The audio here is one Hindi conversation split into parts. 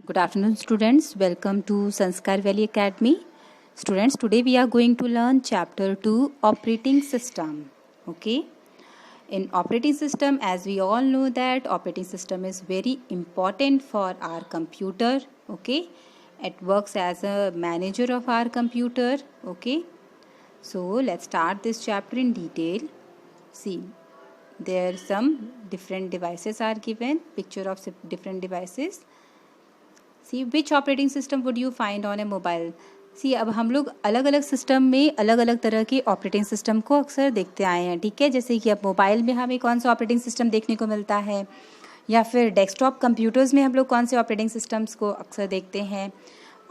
Good afternoon, students. Welcome to Sanskar Valley Academy. Students, today we are going to learn chapter 2, operating system. Okay. In operating system, as we all know that operating system is very important for our computer. Okay. It works as a manager of our computer. Okay. So let's start this chapter in detail. See, there some different devices are given, picture of different devices. See which operating system would you find on a mobile. See अब हम लोग अलग अलग सिस्टम में अलग अलग तरह के ऑपरेटिंग सिस्टम को अक्सर देखते आए हैं. ठीक है, जैसे कि अब मोबाइल में हमें कौन सा ऑपरेटिंग सिस्टम देखने को मिलता है, या फिर डेस्कटॉप कंप्यूटर्स में हम लोग कौन से ऑपरेटिंग सिस्टम्स को अक्सर देखते हैं,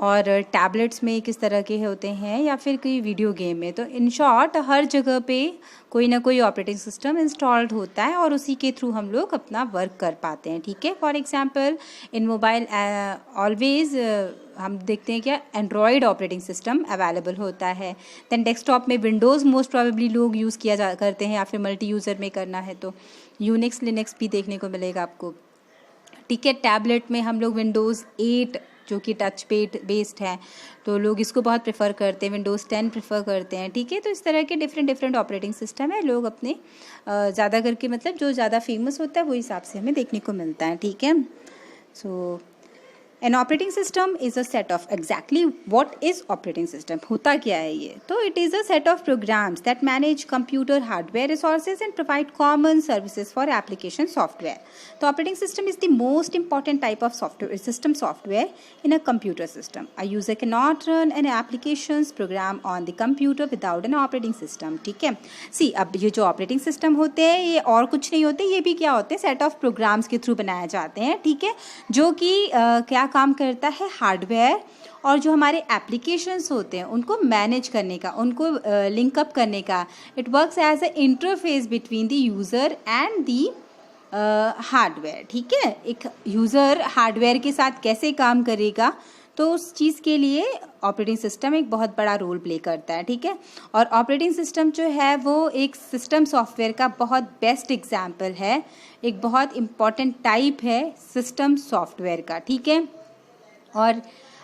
और टैबलेट्स में किस तरह के होते हैं, या फिर कोई वीडियो गेम में. तो इन शॉर्ट हर जगह पे कोई ना कोई ऑपरेटिंग सिस्टम इंस्टॉल्ड होता है और उसी के थ्रू हम लोग अपना वर्क कर पाते हैं. ठीक है, for example in mobile always हम देखते हैं क्या एंड्रॉयड ऑपरेटिंग सिस्टम अवेलेबल होता है. देन डेस्कटॉप में विंडोज़ मोस्ट प्रोबेबली लोग यूज़ करते हैं, या फिर मल्टी यूज़र में करना है तो यूनिक्स लिनक्स भी देखने को मिलेगा आपको. ठीक है, टैबलेट में हम लोग विंडोज़ 8 जो कि टच बेस्ड है तो लोग इसको बहुत प्रेफर करते हैं, विंडोज़ 10 प्रेफर करते हैं. ठीक है, तो इस तरह के डिफरेंट ऑपरेटिंग सिस्टम है. लोग अपने ज़्यादा करके मतलब जो ज़्यादा फेमस होता है वो हिसाब से हमें देखने को मिलता है. ठीक है, so an operating system is a set of exactly what is operating system. होता क्या है ये? तो it is a set of programs that manage computer hardware resources and provide common services for application software. तो operating system is the most important type of software in a computer system. A user can not run an application program on the computer without an operating system. ठीक है, सी अब ये जो ऑपरेटिंग सिस्टम होते हैं ये और कुछ नहीं होते, ये भी क्या होते हैं सेट ऑफ प्रोग्राम्स के थ्रू बनाए जाते हैं. ठीक है, जो कि क्या काम करता है, हार्डवेयर और जो हमारे एप्लीकेशंस होते हैं उनको मैनेज करने का, उनको लिंकअप करने का. It works as a interface between the user and the hardware. ठीक है, एक यूज़र हार्डवेयर के साथ कैसे काम करेगा तो उस चीज़ के लिए ऑपरेटिंग सिस्टम एक बहुत बड़ा रोल प्ले करता है. ठीक है, और ऑपरेटिंग सिस्टम जो है वो एक सिस्टम सॉफ्टवेयर का बहुत बेस्ट एग्जाम्पल है, एक बहुत इम्पॉर्टेंट टाइप है सिस्टम सॉफ्टवेयर का. ठीक है, और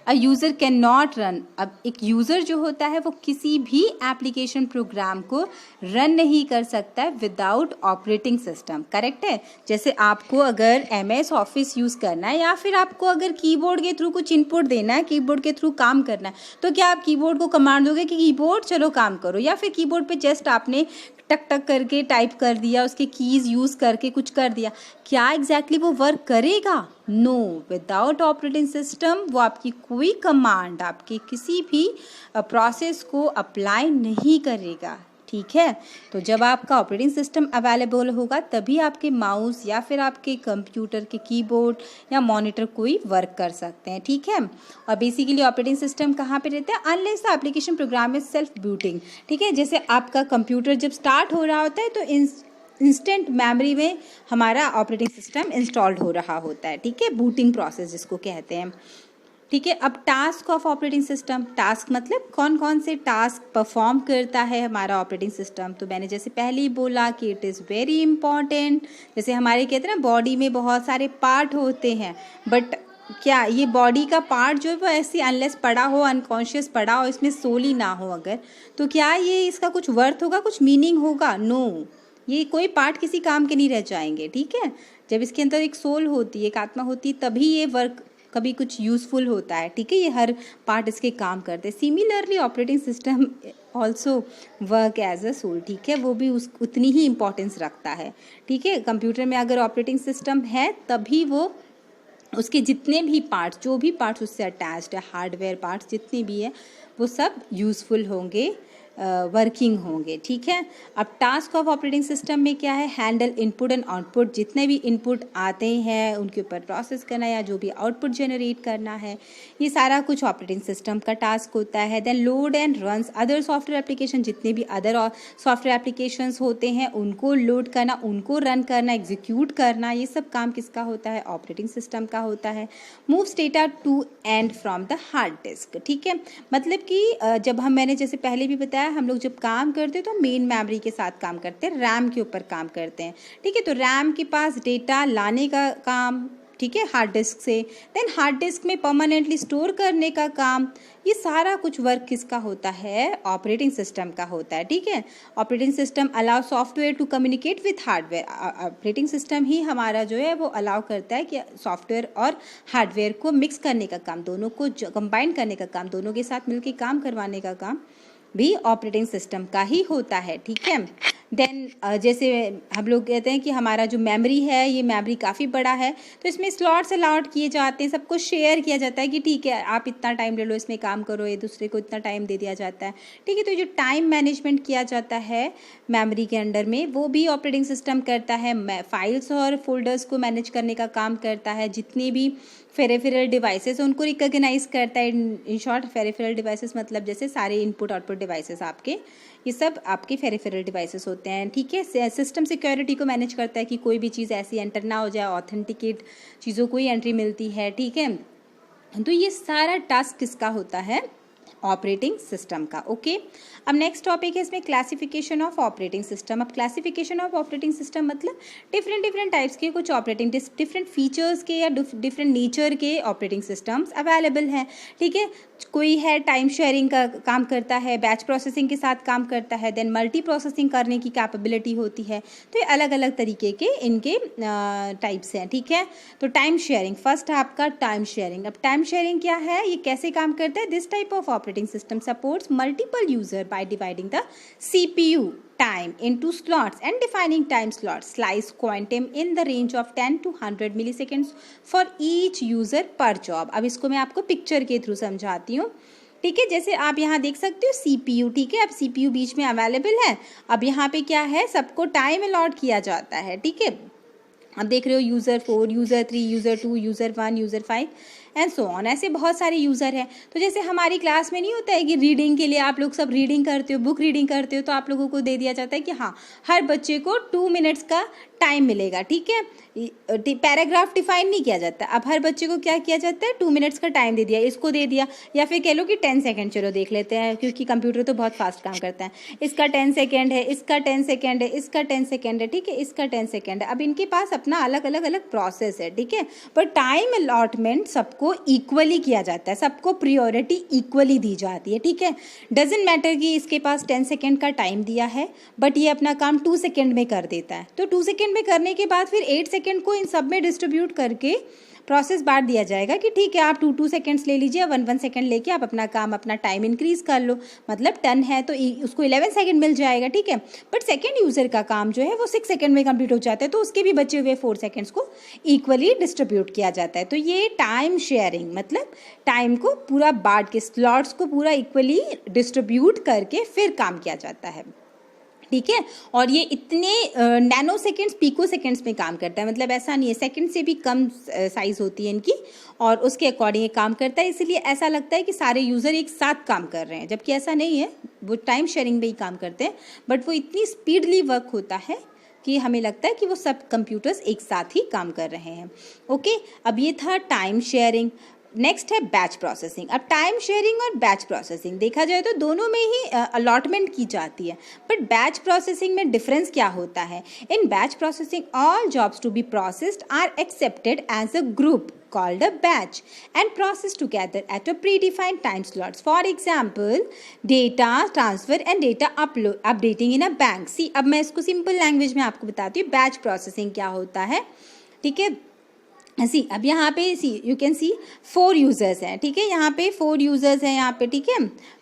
अ यूज़र कैन नॉट रन. अब एक यूज़र जो होता है वो किसी भी एप्लीकेशन प्रोग्राम को रन नहीं कर सकता है विदाउट ऑपरेटिंग सिस्टम. करेक्ट है, जैसे आपको अगर MS ऑफिस यूज़ करना है या फिर आपको अगर कीबोर्ड के थ्रू कुछ इनपुट देना है, कीबोर्ड के थ्रू काम करना है, तो क्या आप कीबोर्ड को कमांड दोगे कि कीबोर्ड चलो काम करो, या फिर कीबोर्ड पे जस्ट आपने टक टक करके टाइप कर दिया, उसके कीज़ यूज़ करके कुछ कर दिया, क्या एग्जैक्टली वो वर्क करेगा? नो, विदाउट ऑपरेटिंग सिस्टम वो आपकी कोई कमांड आपके किसी भी प्रोसेस को अप्लाई नहीं करेगा. ठीक है, तो जब आपका ऑपरेटिंग सिस्टम अवेलेबल होगा तभी आपके माउस या फिर आपके कंप्यूटर के कीबोर्ड या मॉनिटर कोई वर्क कर सकते हैं. ठीक है, और बेसिकली ऑपरेटिंग सिस्टम कहाँ पे रहते हैं? Unless the application program is self booting. ठीक है, जैसे आपका कंप्यूटर जब स्टार्ट हो रहा होता है तो इंस्टेंट मेमोरी में हमारा ऑपरेटिंग सिस्टम इंस्टॉल्ड हो रहा होता है. ठीक है, बूटिंग प्रोसेस जिसको कहते हैं. ठीक है, अब task of operating system. Task मतलब कौन कौन से टास्क परफॉर्म करता है हमारा ऑपरेटिंग सिस्टम. तो मैंने जैसे पहले ही बोला कि इट इज़ वेरी इंपॉर्टेंट. जैसे हमारे कहते हैं ना बॉडी में बहुत सारे पार्ट होते हैं, बट क्या ये बॉडी का पार्ट जो है वो ऐसे अनलेस पड़ा हो, अनकॉन्शियस पड़ा हो, इसमें सोल ही ना हो अगर, तो क्या ये इसका कुछ वर्थ होगा, कुछ मीनिंग होगा? नो, ये कोई पार्ट किसी काम के नहीं रह जाएंगे. ठीक है, जब इसके अंदर एक सोल होती है, एक आत्मा होती है, तभी ये वर्क कभी कुछ यूज़फुल होता है. ठीक है, ये हर पार्ट इसके काम करते हैं. Similarly operating system also work as a shell. ठीक है, वो भी उतनी ही इम्पोर्टेंस रखता है. ठीक है, कंप्यूटर में अगर ऑपरेटिंग सिस्टम है तभी वो उसके जितने भी पार्ट्स, जो भी पार्ट्स उससे अटैच्ड है, हार्डवेयर पार्ट्स जितने भी है, वो सब यूज़फुल होंगे, वर्किंग होंगे. ठीक है, अब टास्क ऑफ ऑपरेटिंग सिस्टम में क्या है? Handle input and output. जितने भी इनपुट आते हैं उनके ऊपर प्रोसेस करना, या जो भी आउटपुट जनरेट करना है, ये सारा कुछ ऑपरेटिंग सिस्टम का टास्क होता है. Then load and runs other software application. जितने भी अदर सॉफ्टवेयर एप्लीकेशंस होते हैं उनको लोड करना, उनको रन करना, एग्जीक्यूट करना, ये सब काम किसका होता है? ऑपरेटिंग सिस्टम का होता है. Moves data to and from the hard disk. ठीक है, मतलब कि जब मैंने जैसे पहले भी बताया, हम लोग जब काम करते हैं तो मेन मेमोरी के साथ काम करते हैं, रैम के ऊपर काम करते हैं. ठीक है, तो रैम के पास डेटा लाने का काम, ठीक है, हार्ड डिस्क से। देन हार्ड डिस्क में परमानेंटली स्टोर करने का काम, ये सारा कुछ वर्क किसका होता है, ऑपरेटिंग सिस्टम का होता है। ठीक है, operating system allow software to communicate with hardware. Operating system ही हमारा जो है वो अलाउ करता है कि सॉफ्टवेयर और हार्डवेयर को मिक्स करने का काम, दोनों को कंबाइन करने का काम, दोनों के साथ मिलकर काम करवाने का काम भी ऑपरेटिंग सिस्टम का ही होता है। ठीक है, देन जैसे हम लोग कहते हैं कि हमारा जो मेमोरी है, ये मेमोरी काफ़ी बड़ा है, तो इसमें स्लॉट्स अलाउट किए जाते हैं, सबको शेयर किया जाता है कि ठीक है आप इतना टाइम ले लो, इसमें काम करो, एक दूसरे को इतना टाइम दे दिया जाता है। ठीक है, तो जो टाइम मैनेजमेंट किया जाता है मेमोरी के अंडर में, वो भी ऑपरेटिंग सिस्टम करता है। फाइल्स और फोल्डर्स को मैनेज करने का काम करता है, जितने भी फेरेफेरल डिवाइसेस उनको रिकॉग्नाइज करता है। इन शॉर्ट फेरेफेरल डिवाइसेस मतलब जैसे सारे इनपुट आउटपुट डिवाइसेस आपके, ये सब आपके फेरेफेरल डिवाइसेस होते हैं। ठीक है, सिस्टम सिक्योरिटी को मैनेज करता है कि कोई भी चीज़ ऐसी एंटर ना हो जाए, ऑथेंटिकेट चीज़ों को ही एंट्री मिलती है। ठीक है, तो ये सारा टास्क किसका होता है, ऑपरेटिंग सिस्टम का। ओके, अब नेक्स्ट टॉपिक है इसमें क्लासिफिकेशन ऑफ ऑपरेटिंग सिस्टम। अब क्लासिफिकेशन ऑफ ऑपरेटिंग सिस्टम मतलब डिफरेंट टाइप्स के कुछ ऑपरेटिंग डिफरेंट फीचर्स के या डिफरेंट नेचर के ऑपरेटिंग सिस्टम्स अवेलेबल हैं। ठीक है, कोई है टाइम शेयरिंग का काम करता है, बैच प्रोसेसिंग के साथ काम करता है, देन मल्टी प्रोसेसिंग करने की कैपेबिलिटी होती है। तो ये अलग अलग तरीके के इनके टाइप्स हैं। ठीक है, तो टाइम शेयरिंग, फर्स्ट है आपका टाइम शेयरिंग। अब टाइम शेयरिंग क्या है, ये कैसे काम करता है, this type of operating system supports multiple user by dividing the CPU time into slots and defining time slots, slice quantum in the range of 10 to 100 milliseconds for each user per job। अब इसको मैं आपको पिक्चर के थ्रू समझाती हूँ। ठीक है, जैसे आप यहाँ देख सकते हो CPU। ठीक है, अब CPU बीच में अवेलेबल है। अब यहाँ पे क्या है, सबको टाइम अलॉट किया जाता है। ठीक है, अब देख रहे हो user 4, user 3, user 2, user 1, user 5 and so on, ऐसे बहुत सारे यूज़र हैं। तो जैसे हमारी क्लास में नहीं होता है कि रीडिंग के लिए आप लोग सब रीडिंग करते हो, बुक रीडिंग करते हो, तो आप लोगों को दे दिया जाता है कि हाँ हर बच्चे को 2 मिनट्स का टाइम मिलेगा। ठीक है, पैराग्राफ डिफाइन नहीं किया जाता, अब हर बच्चे को क्या किया जाता है, 2 मिनट्स का टाइम दे दिया, इसको दे दिया, या फिर कह लो कि 10 सेकेंड चलो देख लेते हैं, क्योंकि कंप्यूटर तो बहुत फास्ट काम करता है। इसका 10 सेकेंड है, इसका 10 सेकेंड है, इसका 10 सेकेंड है। ठीक है, इसका 10 सेकेंड है। अब इनके पास अपना अलग अलग प्रोसेस है। ठीक है, पर टाइम अलॉटमेंट सबको इक्वली किया जाता है, सबको प्रियोरिटी इक्वली दी जाती है। ठीक है, डजेंट मैटर कि इसके पास 10 सेकेंड का टाइम दिया है, बट ये अपना काम 2 सेकेंड में कर देता है। तो 2 सेकेंड में करने के बाद फिर 8 सेकेंड को इन सब में डिस्ट्रीब्यूट करके प्रोसेस बांट दिया जाएगा कि ठीक है आप 2 सेकेंड्स ले लीजिए, 1 सेकेंड लेके आप अपना काम, अपना टाइम इंक्रीज कर लो। मतलब 10 है तो उसको 11 सेकेंड मिल जाएगा। ठीक है, बट सेकेंड यूजर का काम जो है वो 6 सेकेंड में कंप्लीट हो जाता है, तो उसके भी बचे हुए 4 सेकेंड्स को इक्वली डिस्ट्रीब्यूट किया जाता है। तो ये टाइम शेयरिंग मतलब टाइम को पूरा बांट के, स्लॉट्स को पूरा इक्वली डिस्ट्रीब्यूट करके फिर काम किया जाता है। ठीक है, और ये इतने नैनो सेकेंड्स, पिको सेकेंड्स में काम करता है। मतलब ऐसा नहीं है, सेकंड से भी कम साइज होती है इनकी, और उसके अकॉर्डिंग ये काम करता है। इसलिए ऐसा लगता है कि सारे यूज़र एक साथ काम कर रहे हैं, जबकि ऐसा नहीं है, वो टाइम शेयरिंग में ही काम करते हैं, बट वो इतनी स्पीडली वर्क होता है कि हमें लगता है कि वो सब कंप्यूटर्स एक साथ ही काम कर रहे हैं। ओके, अब ये था टाइम शेयरिंग। नेक्स्ट है बैच प्रोसेसिंग। अब टाइम शेयरिंग और बैच प्रोसेसिंग देखा जाए तो दोनों में ही अलॉटमेंट की जाती है, बट बैच प्रोसेसिंग में डिफरेंस क्या होता है, in batch processing all jobs to be processed are accepted as a group called a batch and processed together at a predefined time slots. For example, data transfer and data updating in a bank. See, अब मैं इसको सिंपल लैंग्वेज में आपको बताती हूँ बैच प्रोसेसिंग क्या होता है। ठीक है, सी अब यहाँ पे सी यू कैन सी 4 यूज़र्स हैं। ठीक है, यहाँ पे 4 यूज़र्स हैं यहाँ पे। ठीक है,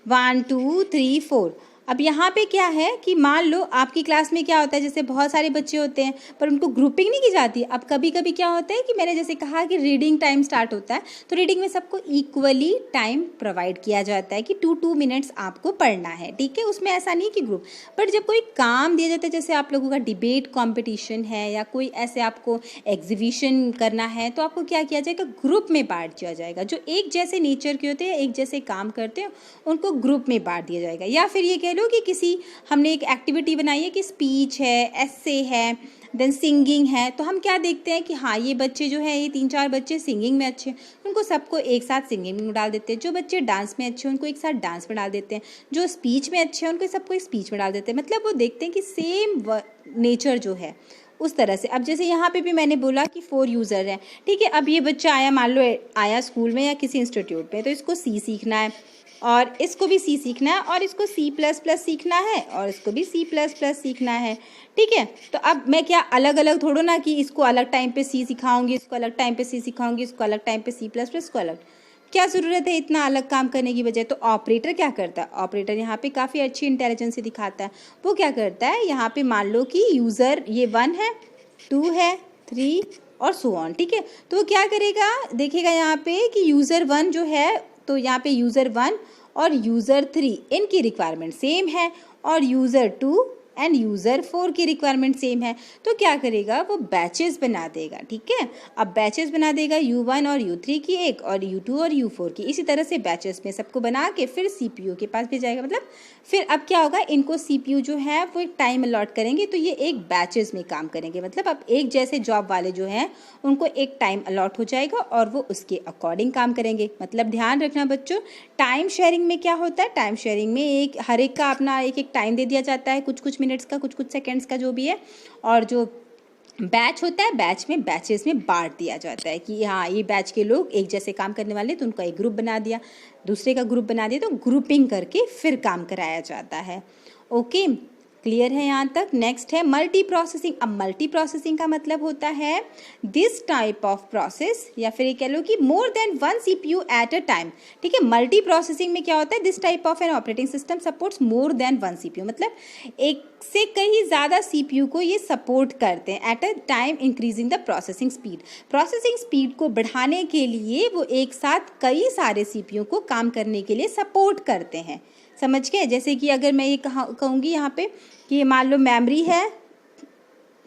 1 2 3 4। अब यहाँ पे क्या है कि मान लो आपकी क्लास में क्या होता है, जैसे बहुत सारे बच्चे होते हैं पर उनको ग्रुपिंग नहीं की जाती। अब कभी कभी क्या होता है कि मैंने जैसे कहा कि रीडिंग टाइम स्टार्ट होता है, तो रीडिंग में सबको इक्वली टाइम प्रोवाइड किया जाता है कि 2 मिनट्स आपको पढ़ना है। ठीक है, उसमें ऐसा नहीं कि ग्रुप, बट जब कोई काम दिया जाता है, जैसे आप लोगों का डिबेट कॉम्पिटिशन है या कोई ऐसे आपको एग्जीबिशन करना है, तो आपको क्या किया जाएगा, ग्रुप में बांट दिया जाएगा। जो एक जैसे नेचर के होते हैं, एक जैसे काम करते हैं, उनको ग्रुप में बांट दिया जाएगा। या फिर ये लो कि किसी हमने एक एक्टिविटी बनाई है कि स्पीच है, एस्से है, देन सिंगिंग है, तो हम क्या देखते हैं कि हाँ ये बच्चे जो है, ये 3-4 बच्चे सिंगिंग में अच्छे हैं, उनको सबको एक साथ सिंगिंग में डाल देते हैं। जो बच्चे डांस में अच्छे हैं उनको एक साथ डांस में डाल देते हैं। जो स्पीच में अच्छे हैं उनको सबको एक स्पीच में डाल देते हैं। मतलब वो देखते हैं कि सेम नेचर जो है उस तरह से। अब जैसे यहाँ पे भी मैंने बोला कि 4 यूज़र हैं, ठीक है। अब ये बच्चा आया, मान लो आया स्कूल में या किसी इंस्टीट्यूट में, तो इसको सी सीखना है और इसको भी सी सीखना है और इसको C++ सीखना है और इसको भी C++ सीखना है, ठीक है। तो अब मैं क्या अलग अलग थोड़ो ना कि इसको अलग टाइम पे सी सिखाऊंगी, इसको अलग टाइम पे सी सिखाऊंगी, इसको अलग टाइम पे C++ को अलग, क्या ज़रूरत है इतना अलग काम करने की बजाय। तो ऑपरेटर क्या करता है, ऑपरेटर यहाँ पे काफ़ी अच्छी इंटेलिजेंस दिखाता है। वो क्या करता है, यहाँ पे मान लो कि यूज़र ये 1 है, 2 है, 3 और सो ऑन, ठीक है। तो वो क्या करेगा, देखेगा यहाँ पे कि यूज़र 1 जो है, तो यहाँ पे यूज़र 1 और यूज़र 3 इनकी रिक्वायरमेंट सेम है और यूज़र 2 एंड यूज़र 4 की रिक्वायरमेंट सेम है। तो क्या करेगा, वो बैचेस बना देगा, ठीक है। अब बैचेस बना देगा U1 और U3 की एक और U2 और U4 की, इसी तरह से बैचेस में सबको बना के फिर CPU के पास भेजाएगा। मतलब फिर अब क्या होगा, इनको CPU जो है वो एक टाइम अलॉट करेंगे, तो ये एक बैचेस में काम करेंगे। मतलब अब एक जैसे जॉब वाले जो हैं उनको एक टाइम अलॉट हो जाएगा और वो उसके अकॉर्डिंग काम करेंगे। मतलब ध्यान रखना बच्चों, टाइम शेयरिंग में क्या होता है, टाइम शेयरिंग में हर एक का अपना एक एक टाइम दे दिया जाता है, कुछ मिनट्स का, कुछ सेकंड्स का जो भी है। और जो बैच होता है, बैच में बैचेस में बांट दिया जाता है कि हाँ ये बैच के लोग एक जैसे काम करने वाले, तो उनका एक ग्रुप बना दिया, दूसरे का ग्रुप बना दिया, तो ग्रुपिंग करके फिर काम कराया जाता है। ओके, क्लियर है यहाँ तक। नेक्स्ट है मल्टी प्रोसेसिंग। अब मल्टी प्रोसेसिंग का मतलब होता है दिस टाइप ऑफ प्रोसेस, या फिर ये कह लो कि more than 1 CPU at a time, ठीक है। मल्टी प्रोसेसिंग में क्या होता है, this type of an operating system supports more than 1 CPU, मतलब एक से कहीं ज़्यादा CPU को ये सपोर्ट करते हैं at a time, increasing the processing speed. Processing speed को बढ़ाने के लिए वो एक साथ कई सारे CPU को काम करने के लिए सपोर्ट करते हैं, समझ गए। जैसे कि अगर मैं ये कहूँगी यहाँ पे कि मान लो मेमोरी है,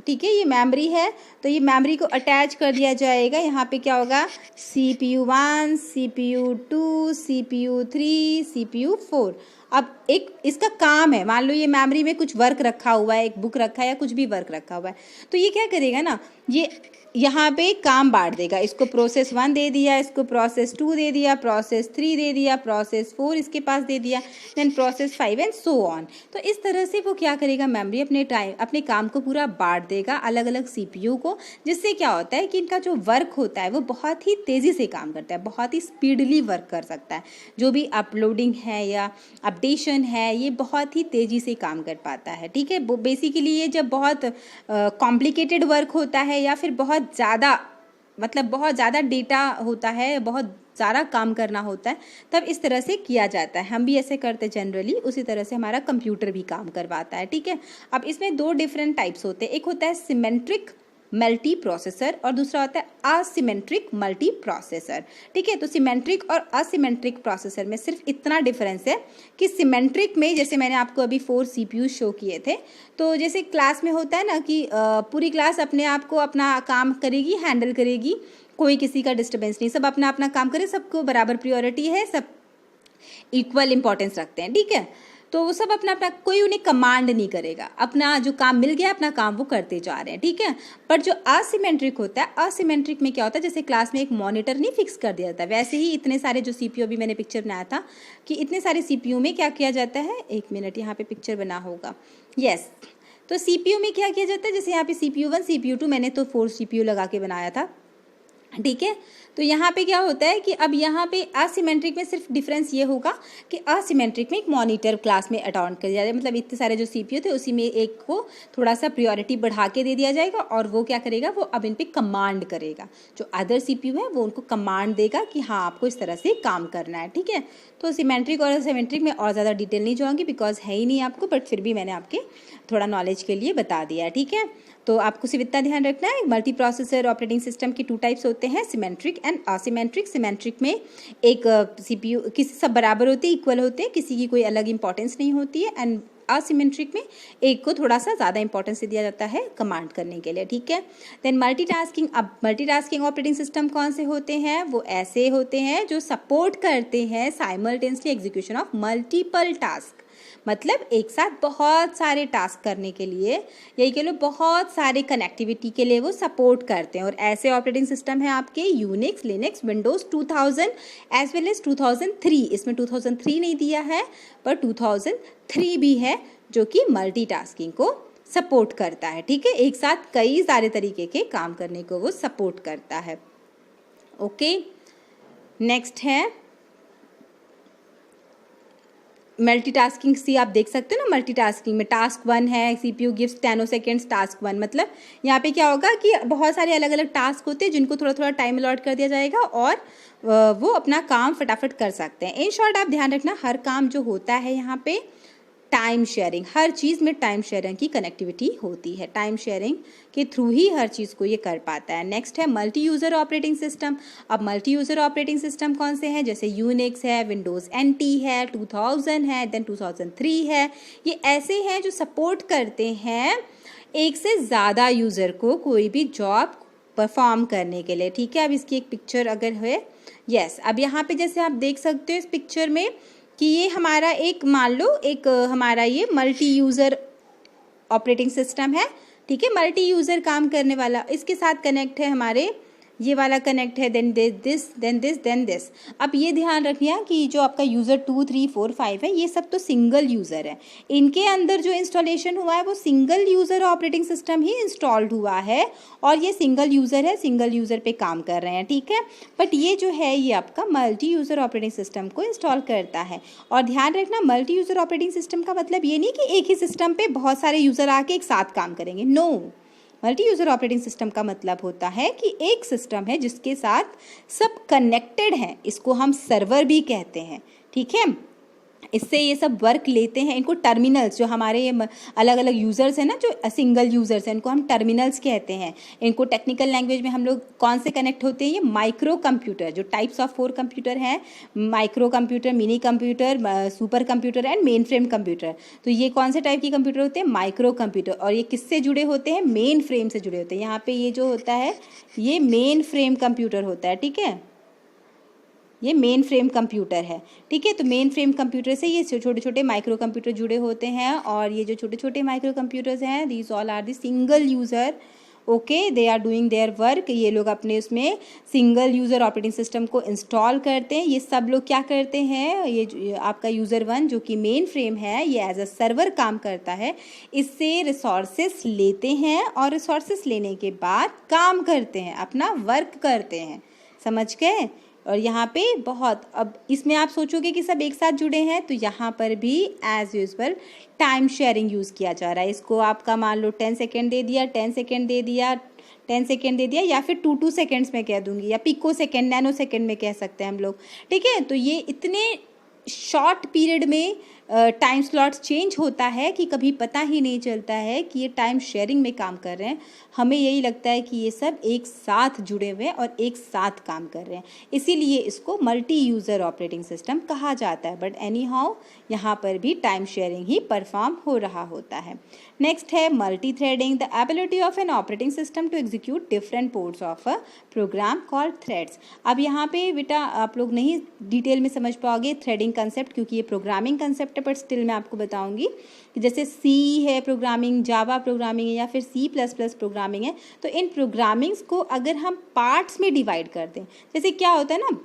ठीक है, ये मेमोरी है, तो ये मेमोरी को अटैच कर दिया जाएगा। यहाँ पे क्या होगा, CPU1, CPU2, CPU3, CPU4। अब एक इसका काम है, मान लो ये मेमोरी में कुछ वर्क रखा हुआ है, एक बुक रखा है या कुछ भी वर्क रखा हुआ है, तो ये क्या करेगा ना, ये यहाँ पे काम बांट देगा। इसको प्रोसेस 1 दे दिया, इसको प्रोसेस 2 दे दिया, प्रोसेस 3 दे दिया, प्रोसेस 4 इसके पास दे दिया, then process 5 and so on. तो इस तरह से वो क्या करेगा, मेमोरी अपने काम को पूरा बांट देगा अलग अलग CPU को, जिससे क्या होता है कि इनका जो वर्क होता है वो बहुत ही तेज़ी से काम करता है, बहुत ही स्पीडली वर्क कर सकता है। जो भी अपलोडिंग है या अपडेशन है, ये बहुत ही तेज़ी से काम कर पाता है, ठीक है। बेसिकली ये जब बहुत कॉम्प्लिकेटेड वर्क होता है या फिर बहुत ज़्यादा, मतलब बहुत ज़्यादा डेटा होता है, बहुत ज़्यादा काम करना होता है, तब इस तरह से किया जाता है। हम भी ऐसे करते हैं जनरली, उसी तरह से हमारा कंप्यूटर भी काम करवाता है, ठीक है। अब इसमें 2 डिफरेंट टाइप्स होते हैं, एक होता है सिमेट्रिक मल्टी प्रोसेसर और दूसरा होता है असिमेट्रिक मल्टी प्रोसेसर, ठीक है। तो सिमेट्रिक और असिमेट्रिक प्रोसेसर में सिर्फ इतना डिफरेंस है कि सिमेट्रिक में, जैसे मैंने आपको अभी 4 CPU शो किए थे, तो जैसे क्लास में होता है ना कि पूरी क्लास अपने आप को अपना काम करेगी, हैंडल करेगी, कोई किसी का डिस्टर्बेंस नहीं, सब अपना अपना काम करे, सबको बराबर प्रायोरिटी है, सब इक्वल इंपॉर्टेंस रखते हैं, ठीक है। तो वो सब अपना अपना, कोई उन्हें कमांड नहीं करेगा, अपना जो काम मिल गया अपना काम वो करते जा रहे हैं, ठीक है। पर जो असिमेट्रिक होता है, असिमेट्रिक में क्या होता है, जैसे क्लास में एक मॉनिटर नहीं फिक्स कर दिया जाता, वैसे ही इतने सारे जो CPU, अभी मैंने पिक्चर बनाया था कि इतने सारे CPU में क्या किया जाता है, 1 मिनट यहाँ पे पिक्चर बना होगा, यस। तो CPU में क्या किया जाता है, जैसे यहाँ पे CPU1, CPU2, मैंने तो 4 CPU लगा के बनाया था, ठीक है। तो यहाँ पे क्या होता है कि अब यहाँ पे असिमेट्रिक में सिर्फ डिफरेंस ये होगा कि असिमेट्रिक में एक मॉनिटर क्लास में अटॉन कर दिया जाए, मतलब इतने सारे जो CPU थे उसी में एक को थोड़ा सा प्रायोरिटी बढ़ा के दे दिया जाएगा और वो क्या करेगा, वो अब इन पे कमांड करेगा, जो अदर CPU है वो उनको कमांड देगा कि हाँ आपको इस तरह से काम करना है, ठीक है। तो सिमेट्रिक और असिमेट्रिक में और ज़्यादा डिटेल नहीं जाऊँगी बिकॉज है ही नहीं आपको, बट फिर भी मैंने आपके थोड़ा नॉलेज के लिए बता दिया है, ठीक है। तो आपको सिर्फ इतना ध्यान रखना है, मल्टी प्रोसेसर ऑपरेटिंग सिस्टम के 2 टाइप्स होते हैं, सिमेट्रिक एंड असिमेट्रिक। सिमेट्रिक में एक CPU किसी सब बराबर होते हैं, इक्वल होते हैं, किसी की कोई अलग इंपॉर्टेंस नहीं होती है, एंड असिमेट्रिक में एक को थोड़ा सा ज़्यादा इंपॉर्टेंस दिया जाता है कमांड करने के लिए, ठीक है। Then multitasking. अब मल्टीटास्किंग ऑपरेटिंग सिस्टम कौन से होते हैं, वो ऐसे होते हैं जो सपोर्ट करते हैं simultaneously execution of multiple task, मतलब एक साथ बहुत सारे टास्क करने के लिए, यही कह लो बहुत सारे कनेक्टिविटी के लिए वो सपोर्ट करते हैं। और ऐसे ऑपरेटिंग सिस्टम है आपके Unix, Linux, Windows 2000 as well as 2003, इसमें 2003 नहीं दिया है पर 2003 भी है, जो कि मल्टीटास्किंग को सपोर्ट करता है, ठीक है। एक साथ कई सारे तरीके के काम करने को वो सपोर्ट करता है। ओके, नेक्स्ट है मल्टीटास्किंग। सी आप देख सकते हो ना, मल्टीटास्किंग में टास्क 1 है, CPU गिव्स 10 सेकेंड्स टास्क 1, मतलब यहाँ पे क्या होगा कि बहुत सारे अलग अलग टास्क होते हैं जिनको थोड़ा थोड़ा टाइम अलॉट कर दिया जाएगा और वो अपना काम फटाफट कर सकते हैं। इन शॉर्ट आप ध्यान रखना, हर काम जो होता है यहाँ पे टाइम शेयरिंग, हर चीज़ में टाइम शेयरिंग की कनेक्टिविटी होती है, टाइम शेयरिंग के थ्रू ही हर चीज़ को ये कर पाता है। नेक्स्ट है मल्टी यूज़र ऑपरेटिंग सिस्टम। अब मल्टी यूज़र ऑपरेटिंग सिस्टम कौन से हैं, जैसे यूनिक्स है, विंडोज़ NT है, 2000 है, देन 2003 है। ये ऐसे हैं जो सपोर्ट करते हैं एक से ज़्यादा यूज़र को कोई भी जॉब परफॉर्म करने के लिए, ठीक है। अब इसकी एक पिक्चर अगर है, यस, अब यहाँ पे जैसे आप देख सकते हो इस पिक्चर में कि ये हमारा एक, मान लो एक हमारा ये मल्टी यूज़र ऑपरेटिंग सिस्टम है, ठीक है। मल्टी यूज़र काम करने वाला, इसके साथ कनेक्ट है हमारे ये वाला कनेक्ट है, then this, then this, then this. अब ये ध्यान रखिए कि जो आपका यूज़र 2, 3, 4, 5 है, ये सब तो सिंगल यूज़र है। इनके अंदर जो इंस्टॉलेशन हुआ है वो सिंगल यूज़र ऑपरेटिंग सिस्टम ही इंस्टॉल्ड हुआ है और ये सिंगल यूज़र है, सिंगल यूज़र पे काम कर रहे हैं, ठीक है। बट ये जो है ये आपका मल्टी यूज़र ऑपरेटिंग सिस्टम को इंस्टॉल करता है। और ध्यान रखना, मल्टी यूज़र ऑपरेटिंग सिस्टम का मतलब ये नहीं कि एक ही सिस्टम पे बहुत सारे यूज़र आके एक साथ काम करेंगे, no. Multi user operating system का मतलब होता है कि एक सिस्टम है जिसके साथ सब कनेक्टेड हैं, इसको हम सर्वर भी कहते हैं, ठीक है। इससे ये सब वर्क लेते हैं, इनको टर्मिनल्स, जो हमारे ये अलग अलग यूज़र्स हैं ना, जो सिंगल यूज़र्स हैं, इनको हम टर्मिनल्स कहते हैं। इनको टेक्निकल लैंग्वेज में हम लोग कौन से कनेक्ट होते हैं, ये माइक्रो कंप्यूटर, जो टाइप्स ऑफ 4 कंप्यूटर हैं, micro computer, mini computer, super computer and main frame computer. तो ये कौन से टाइप के कंप्यूटर होते हैं, माइक्रो कंप्यूटर। और ये किससे जुड़े होते हैं, मेन फ्रेम से जुड़े होते हैं। यहाँ पे ये जो होता है ये मेन फ्रेम कंप्यूटर होता है, ठीक है, ये मेन फ्रेम कंप्यूटर है, ठीक है। तो मेन फ्रेम कंप्यूटर से ये छोटे छोटे माइक्रो कंप्यूटर जुड़े होते हैं और ये जो छोटे छोटे माइक्रो कंप्यूटर्स हैं, these all are the single user, okay, they are doing their work. ये लोग अपने उसमें सिंगल यूज़र ऑपरेटिंग सिस्टम को इंस्टॉल करते हैं। ये सब लोग क्या करते हैं, ये आपका यूज़र 1 जो कि मेन फ्रेम है, ये एज अ सर्वर काम करता है। इससे रिसोर्सेस लेते हैं और रिसोर्सेस लेने के बाद काम करते हैं, अपना वर्क करते हैं, समझ गए। और यहाँ पे बहुत, अब इसमें आप सोचोगे कि सब एक साथ जुड़े हैं, तो यहाँ पर भी as usual time sharing use किया जा रहा है। इसको आपका मान लो 10 सेकेंड दे दिया, 10 सेकेंड दे दिया, 10 सेकेंड दे दिया, या फिर 2 सेकेंड्स में कह दूंगी, या पिको सेकेंड, नैनो सेकेंड में कह सकते हैं हम लोग, ठीक है। तो ये इतने शॉर्ट पीरियड में टाइम स्लॉट्स चेंज होता है कि कभी पता ही नहीं चलता है कि ये टाइम शेयरिंग में काम कर रहे हैं। हमें यही लगता है कि ये सब एक साथ जुड़े हुए हैं और एक साथ काम कर रहे हैं, इसीलिए इसको मल्टी यूज़र ऑपरेटिंग सिस्टम कहा जाता है। बट एनी हाउ यहाँ पर भी टाइम शेयरिंग ही परफॉर्म हो रहा होता है। नेक्स्ट है multithreading, the ability of an operating system to execute different parts of a program called threads. अब यहाँ पे बेटा आप लोग नहीं डिटेल में समझ पाओगे थ्रेडिंग कंसेप्ट, क्योंकि ये प्रोग्रामिंग कंसेप्ट है, बट स्टिल मैं आपको बताऊंगी कि जैसे सी है प्रोग्रामिंग, जावा प्रोग्रामिंग है, या फिर C++ प्रोग्रामिंग है, तो इन प्रोग्रामिंग्स को अगर हम पार्ट्स में डिवाइड कर दें, जैसे क्या होता है ना,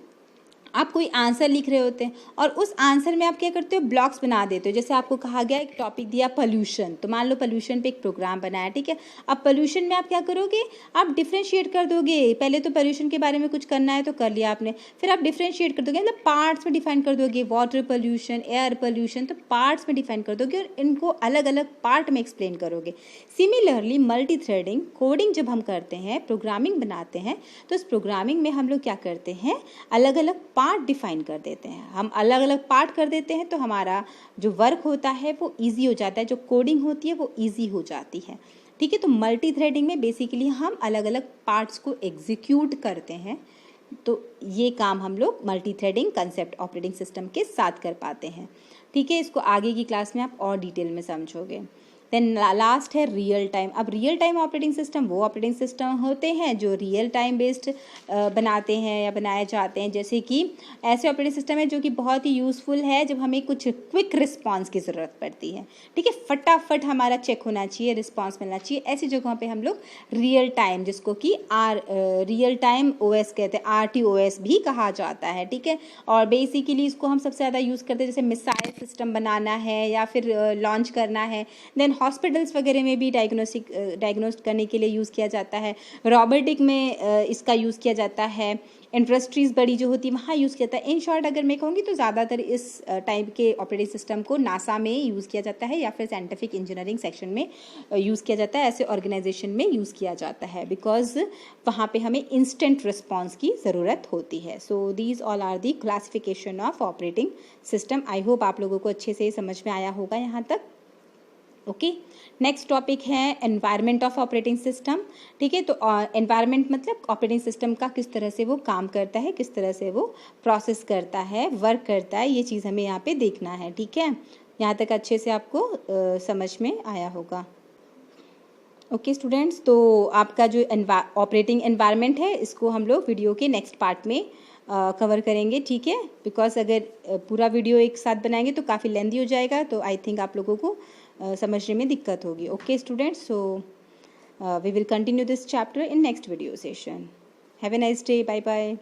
आप कोई आंसर लिख रहे होते हैं और उस आंसर में आप क्या करते हो, ब्लॉक्स बना देते हो। जैसे आपको कहा गया एक टॉपिक दिया पोल्यूशन, तो मान लो पोल्यूशन पे एक प्रोग्राम बनाया, ठीक है। अब पोल्यूशन में आप क्या करोगे, आप डिफ्रेंशिएट कर दोगे। पहले तो पोल्यूशन के बारे में कुछ करना है तो कर लिया आपने, फिर आप डिफ्रेंशिएट कर दोगे, मतलब पार्ट्स में डिफाइन कर दोगे, वाटर पोल्यूशन, एयर पोल्यूशन, तो पार्ट्स में डिफाइन कर दोगे और इनको अलग अलग पार्ट में एक्सप्लेन करोगे। सिमिलरली मल्टी थ्रेडिंग, कोडिंग जब हम करते हैं, प्रोग्रामिंग बनाते हैं, तो इस प्रोग्रामिंग में हम लोग क्या करते हैं, अलग अलग पार्ट डिफाइन कर देते हैं। हम अलग अलग पार्ट कर देते हैं तो हमारा जो वर्क होता है वो इजी हो जाता है, जो कोडिंग होती है वो इजी हो जाती है, ठीक है। तो मल्टी थ्रेडिंग में बेसिकली हम अलग अलग पार्ट्स को एग्जीक्यूट करते हैं, तो ये काम हम लोग multi threading concept operating system के साथ कर पाते हैं, ठीक है। इसको आगे की क्लास में आप और डिटेल में समझोगे। देन लास्ट है रियल टाइम। अब रियल टाइम ऑपरेटिंग सिस्टम वो ऑपरेटिंग सिस्टम होते हैं जो रियल टाइम बेस्ड बनाते हैं या बनाए जाते हैं, जैसे कि ऐसे ऑपरेटिंग सिस्टम है जो कि बहुत ही यूज़फुल है जब हमें कुछ क्विक रिस्पांस की ज़रूरत पड़ती है, ठीक है, फटाफट हमारा चेक होना चाहिए, रिस्पांस मिलना चाहिए। ऐसी जगहों पे हम लोग रियल टाइम, जिसको कि रियल टाइम OS कहते हैं, RTOS भी कहा जाता है, ठीक है। और बेसिकली इसको हम सबसे ज़्यादा यूज़ करते हैं जैसे मिसाइल सिस्टम बनाना है या फिर लॉन्च करना है, देन हॉस्पिटल्स वगैरह में भी डायग्नोस्ट करने के लिए यूज़ किया जाता है, रोबोटिक में इसका यूज़ किया जाता है, इंडस्ट्रीज़ बड़ी जो होती है वहाँ यूज़ किया जाता है। इन शॉर्ट अगर मैं कहूँगी तो ज़्यादातर इस टाइप के ऑपरेटिंग सिस्टम को नासा में यूज़ किया जाता है या फिर साइंटिफिक इंजीनियरिंग सेक्शन में यूज़ किया जाता है, ऐसे ऑर्गेनाइजेशन में यूज़ किया जाता है, बिकॉज वहाँ पे हमें इंस्टेंट रिस्पॉन्स की ज़रूरत होती है। So these all are the classification of operating system. I hope आप लोगों को अच्छे से समझ में आया होगा यहाँ तक। ओके, नेक्स्ट टॉपिक है एनवायरनमेंट ऑफ ऑपरेटिंग सिस्टम। ठीक है, तो एनवायरनमेंट मतलब ऑपरेटिंग सिस्टम का किस तरह से वो काम करता है, किस तरह से वो प्रोसेस करता है, वर्क करता है, ये चीज़ हमें यहाँ पे देखना है। ठीक है, यहाँ तक अच्छे से आपको समझ में आया होगा। ओके स्टूडेंट्स, तो आपका जो ऑपरेटिंग एनवायरनमेंट है इसको हम लोग वीडियो के नेक्स्ट पार्ट में कवर करेंगे। ठीक है, बिकॉज अगर पूरा वीडियो एक साथ बनाएंगे तो काफ़ी लेंदी हो जाएगा, तो आई थिंक आप लोगों को समझने में दिक्कत होगी। Okay students, so we will continue this chapter in next video session. Have a nice day, bye bye.